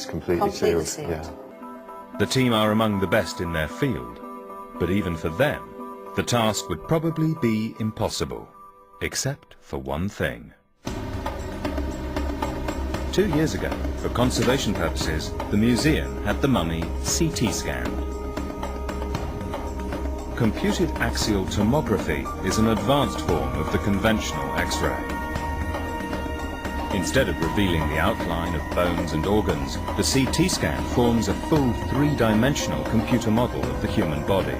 It's completely sealed. Yeah. The team are among the best in their field, but even for them, the task would probably be impossible, except for one thing. 2 years ago, for conservation purposes, the museum had the mummy CT scanned. Computed axial tomography is an advanced form of the conventional X-ray. Instead of revealing the outline of bones and organs, the CT scan forms a full three-dimensional computer model of the human body.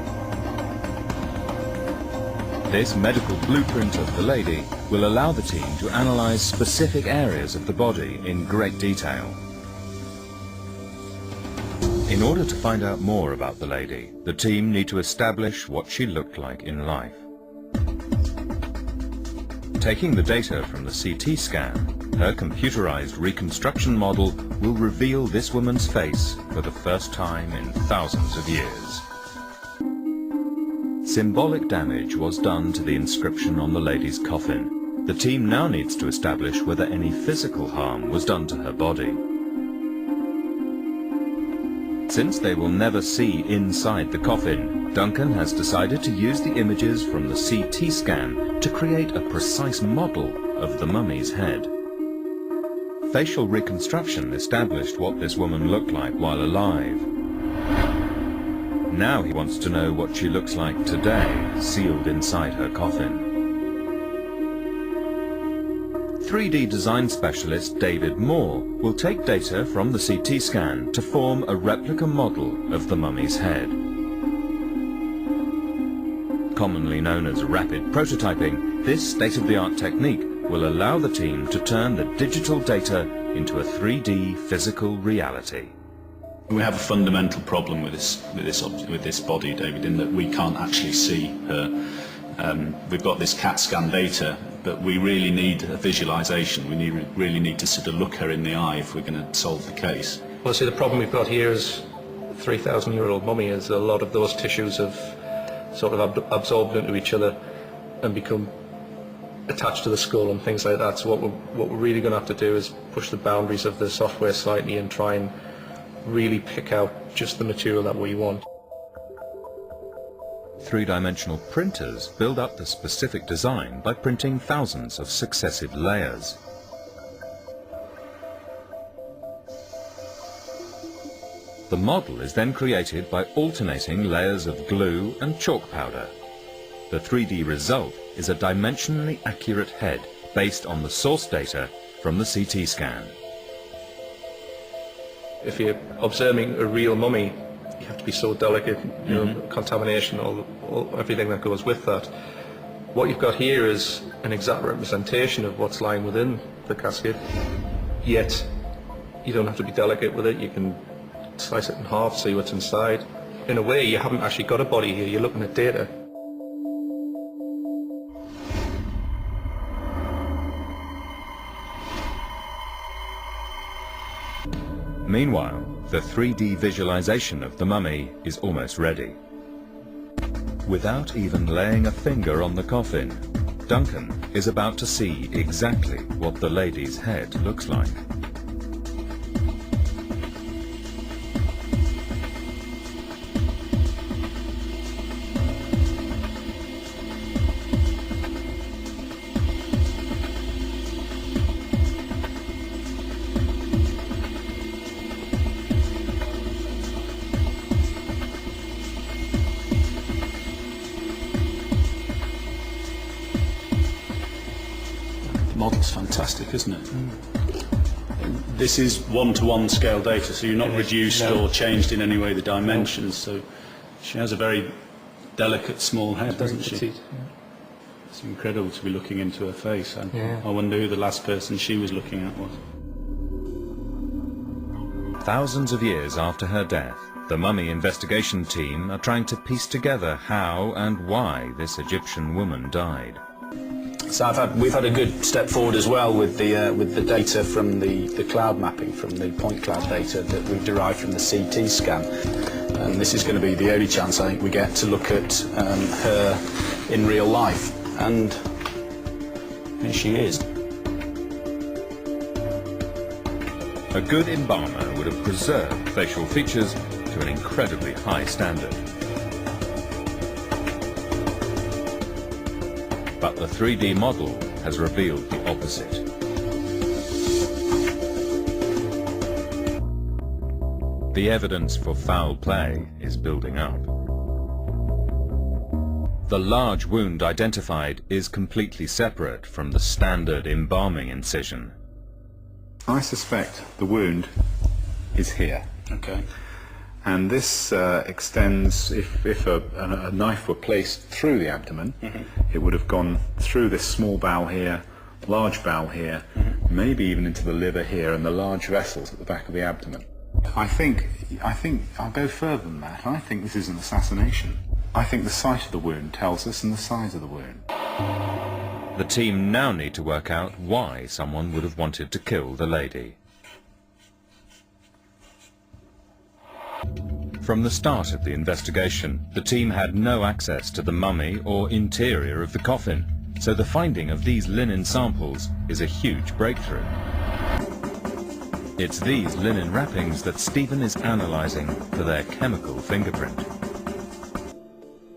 This medical blueprint of the lady will allow the team to analyze specific areas of the body in great detail. In order to find out more about the lady, the team need to establish what she looked like in life. Taking the data from the CT scan, her computerized reconstruction model will reveal this woman's face for the first time in thousands of years. Symbolic damage was done to the inscription on the lady's coffin. The team now needs to establish whether any physical harm was done to her body. Since they will never see inside the coffin, Duncan has decided to use the images from the CT scan to create a precise model of the mummy's head. Facial reconstruction established what this woman looked like while alive. Now he wants to know what she looks like today, sealed inside her coffin. 3D design specialist David Moore will take data from the CT scan to form a replica model of the mummy's head. Commonly known as rapid prototyping, this state-of-the-art technique will allow the team to turn the digital data into a 3D physical reality. We have a fundamental problem with this body, David, in that we can't actually see her. We've got this CAT scan data, but we really need a visualization. We really need to sort of look her in the eye if we're going to solve the case. Well, see, the problem we've got here is 3,000-year-old mummy is a lot of those tissues have sort of absorbed into each other and become attached to the skull and things like that. So what we're really going to have to do is push the boundaries of the software slightly and try and really pick out just the material that we want. Three-dimensional printers build up the specific design by printing thousands of successive layers. The model is then created by alternating layers of glue and chalk powder. The 3D result is a dimensionally accurate head based on the source data from the CT scan. If you're observing a real mummy, you have to be so delicate, you know, contamination, everything that goes with that. What you've got here is an exact representation of what's lying within the casket, yet you don't have to be delicate with it. You can slice it in half, see what's inside. In a way, you haven't actually got a body here, you're looking at data. Meanwhile, the 3D visualization of the mummy is almost ready. Without even laying a finger on the coffin, Duncan is about to see exactly what the lady's head looks like. The model's fantastic, isn't it? This is one-to-one scale data, so you're not reduced or changed in any way the dimensions. So she has a very delicate, small head, doesn't she? It's incredible to be looking into her face. I wonder who the last person she was looking at was. Thousands of years after her death, the mummy investigation team are trying to piece together how and why this Egyptian woman died. So we've had a good step forward as well with the data from the cloud mapping, from the point cloud data that we've derived from the CT scan. And this is going to be the only chance I think we get to look at her in real life. And here she is. A good embalmer would have preserved facial features to an incredibly high standard. But the 3D model has revealed the opposite. The evidence for foul play is building up. The large wound identified is completely separate from the standard embalming incision. I suspect the wound is here. Okay. And this extends, if a knife were placed through the abdomen, it would have gone through this small bowel here, large bowel here, maybe even into the liver here and the large vessels at the back of the abdomen. I think I'll go further than that. I think this is an assassination. I think the site of the wound tells us and the size of the wound. The team now need to work out why someone would have wanted to kill the lady. From the start of the investigation, the team had no access to the mummy or interior of the coffin, so the finding of these linen samples is a huge breakthrough. It's these linen wrappings that Stephen is analysing for their chemical fingerprint.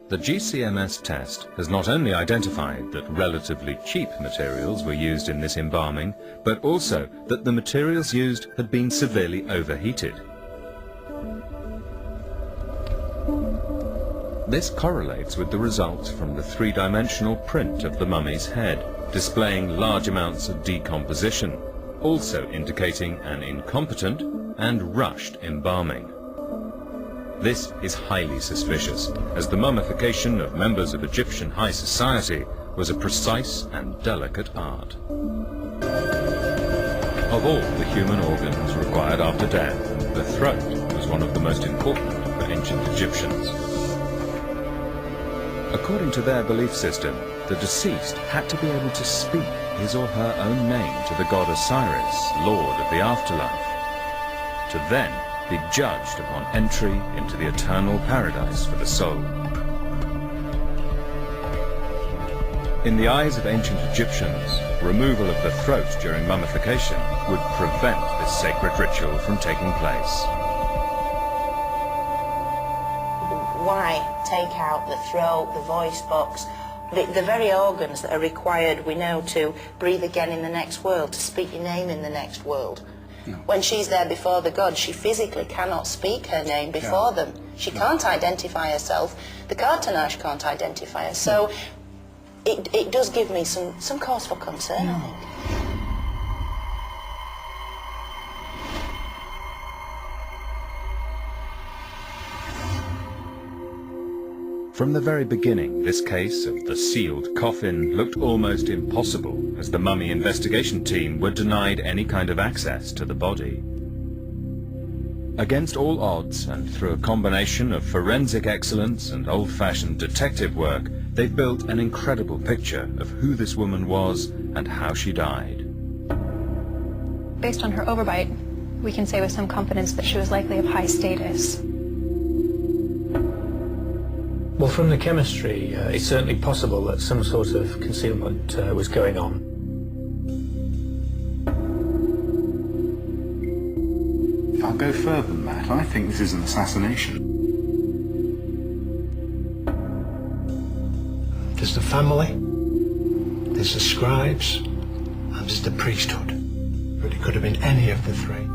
The GCMS test has not only identified that relatively cheap materials were used in this embalming, but also that the materials used had been severely overheated. This correlates with the results from the three-dimensional print of the mummy's head, displaying large amounts of decomposition, also indicating an incompetent and rushed embalming. This is highly suspicious, as the mummification of members of Egyptian high society was a precise and delicate art. Of all the human organs required after death, the throat was one of the most important for ancient Egyptians. According to their belief system, the deceased had to be able to speak his or her own name to the god Osiris, lord of the afterlife, to then be judged upon entry into the eternal paradise for the soul. In the eyes of ancient Egyptians, removal of the throat during mummification would prevent this sacred ritual from taking place. Why take out the throat, the voice box, the very organs that are required, we know, to breathe again in the next world, to speak your name in the next world? No. When she's there before the gods, she physically cannot speak her name before them. She can't identify herself. The cartonnage can't identify her. So it does give me some cause for concern, I think. From the very beginning, this case of the sealed coffin looked almost impossible, as the mummy investigation team were denied any kind of access to the body. Against all odds, and through a combination of forensic excellence and old-fashioned detective work, they've built an incredible picture of who this woman was and how she died. Based on her overbite, we can say with some confidence that she was likely of high status. Well, from the chemistry, it's certainly possible that some sort of concealment was going on. I'll go further than that. I think this is an assassination. There's the family, there's the scribes, and there's the priesthood. But it could have been any of the three.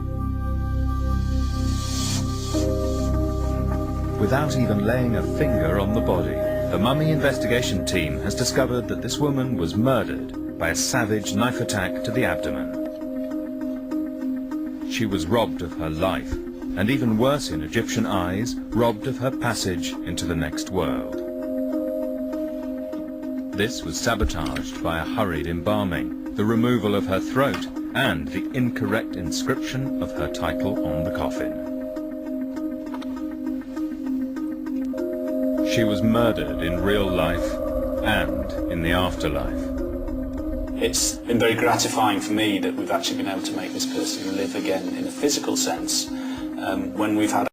Without even laying a finger on the body, the mummy investigation team has discovered that this woman was murdered by a savage knife attack to the abdomen. She was robbed of her life, and even worse in Egyptian eyes, robbed of her passage into the next world. This was sabotaged by a hurried embalming, the removal of her throat, and the incorrect inscription of her title on the coffin. She was murdered in real life and in the afterlife. It's been very gratifying for me that we've actually been able to make this person live again in a physical sense when we've had